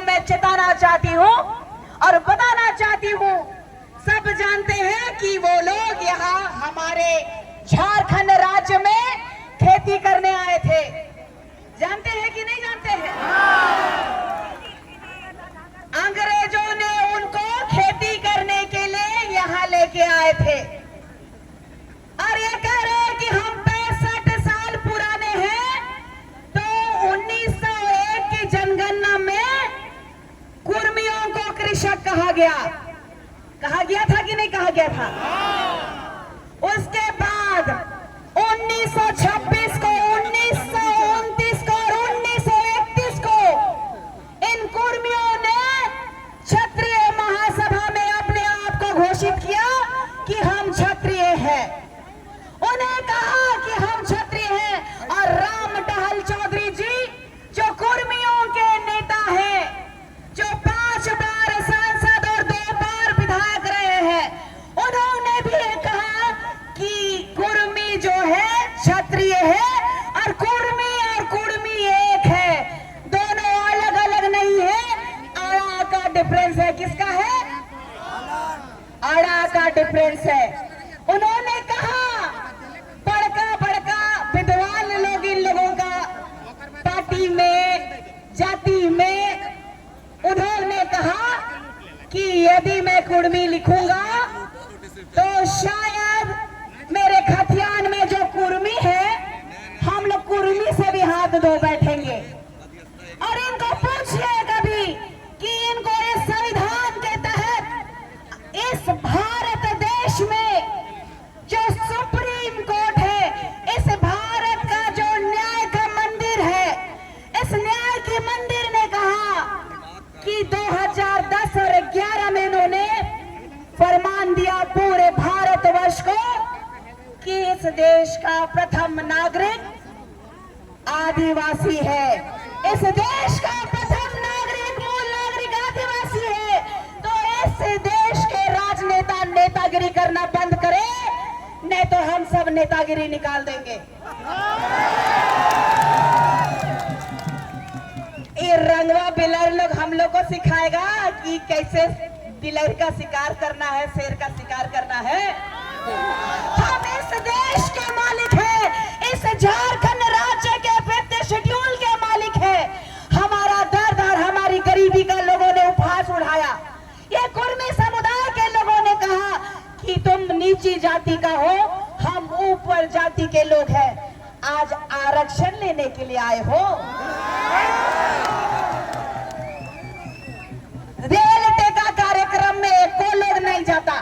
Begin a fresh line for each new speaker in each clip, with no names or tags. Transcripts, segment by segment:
मैं चेताना चाहती हूँ और बताना चाहती हूँ। सब जानते हैं कि वो लोग यहाँ हमारे झारखंड राज्य में खेती करने आए थे। जानते हैं कि नहीं जानते हैं? अंग्रेजों ने उनको खेती करने के लिए यहाँ लेके आए थे और ये कह रहे हैं कि हम 65 साल पुराने हैं। तो 1901 की जनगणना में कुर्मियों को कृषक कहा गया था कि नहीं कहा गया था? उसके बाद 1926 को, 1929 को और 1931 को इन कुर्मियों ने क्षत्रिय महासभा में अपने आप को घोषित किया कि हम क्षत्रिय हैं। उन्हें कहा कि हम क्षत्रिय हैं और राम टहल चौधरी जी जो कुर्मियों के नेता हैं, जो 5 बार सांसद और 2 बार विधायक रहे हैं, उन्होंने भी कहा कि कुर्मी जो है क्षत्रिय है और कुर्मी एक है, दोनों अलग अलग नहीं है। आड़ा का डिफरेंस है। किसका है? आड़ा का डिफरेंस है। उन्होंने कहा, बड़का विद्वान लोग इन लोगों का पार्टी में, जाति में, उन्होंने कहा कि यदि मैं कुर्मी लिखूंगा तो शायद मेरे खतियान में जो कुर्मी है, हम लोग कुर्मी से भी हाथ धो बैठेंगे। और इनको पूछिए कभी कि इनको इस संविधान के तहत इस भारत देश में जो सुप्रीम कोर्ट है, इस भारत का जो न्याय का मंदिर है, इस न्याय के मंदिर ने कहा कि 2010 और 11 में इन्होंने फरमान दिया पूरे भारतवर्ष को कि इस देश का प्रथम नागरिक आदिवासी है। इस देश का प्रथम नागरिक, मूल नागरिक आदिवासी है। तो इस देश के राजनेता नेतागिरी करना बंद करे, नहीं तो हम सब नेतागिरी निकाल देंगे। ये रंगवा बिलर लोग हम लोग को सिखाएगा कि कैसे बिलर का शिकार करना है, शेर का शिकार करना है। हम इस देश के मालिक हैं, इस झारखंड राज्य के 5th शेड्यूल के मालिक हैं। हमारा दर्द और हमारी गरीबी का लोगों ने उपहास उठाया। ये कुर्मी समुदाय के लोगों ने कहा कि तुम नीची जाति का हो, हम ऊपर जाति के लोग हैं। आज आरक्षण लेने के लिए आए हो। रेल टेका कार्यक्रम में एको लोग नहीं जाता।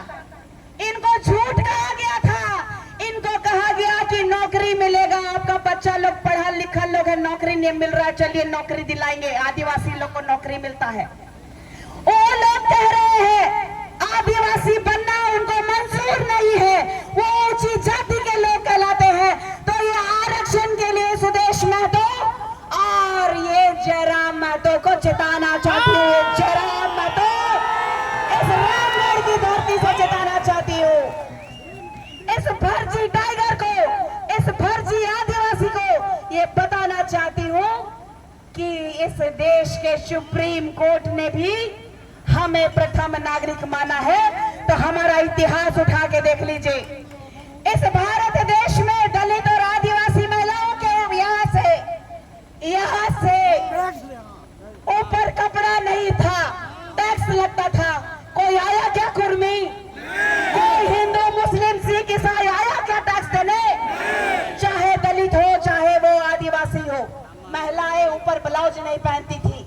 इनको झूठ कहा गया था। इनको कहा गया कि नौकरी मिलेगा, आपका बच्चा लोग पढ़ा लिखा लोग है, नौकरी नहीं मिल रहा है, चलिए नौकरी दिलाएंगे। आदिवासी लोग को नौकरी मिलता है। वो लोग कह रहे हैं आदिवासी बनना उनको मंजूर नहीं है, वो ऊंची जाति के लोग कहलाते हैं। तो ये आरक्षण के लिए सुदेश महतो और ये जयराम महतो को चेताना चाहती हूँ। जयराम महतो, इस रामगढ़ की धरती से चेताना चाहती हूँ। इस फर्जी टाइगर को, इस फर्जी आदिवासी को ये बताना चाहती हूँ कि इस देश के सुप्रीम कोर्ट ने भी हमें प्रथम नागरिक माना है। तो हमारा इतिहास उठा के देख लीजिए। इस भारत देश में दलित और आदिवासी महिलाओं के यहाँ से ऊपर कपड़ा नहीं था, टैक्स लगता था। कोई आया क्या कुर्मी? कोई हिंदू मुस्लिम सिख ईसाई आया क्या टैक्स देने? चाहे दलित हो चाहे वो आदिवासी हो, महिलाएं ऊपर ब्लाउज नहीं पहनती थी।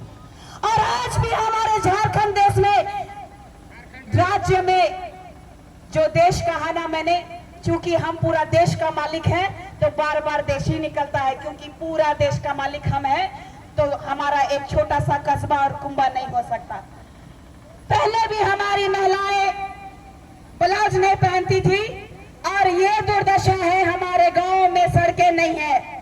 और आज भी हमारे झारखंड देश में, राज्य में, जो देश कहा ना मैंने, चूंकि हम पूरा देश का मालिक हैं तो बार बार देश ही निकलता है, क्योंकि पूरा देश का मालिक हम हैं तो हमारा एक छोटा सा कस्बा और कुंबा नहीं हो सकता। पहले भी हमारी महिलाएं ब्लाउज नहीं पहनती थी और ये दुर्दशा है, हमारे गांव में सड़कें नहीं है।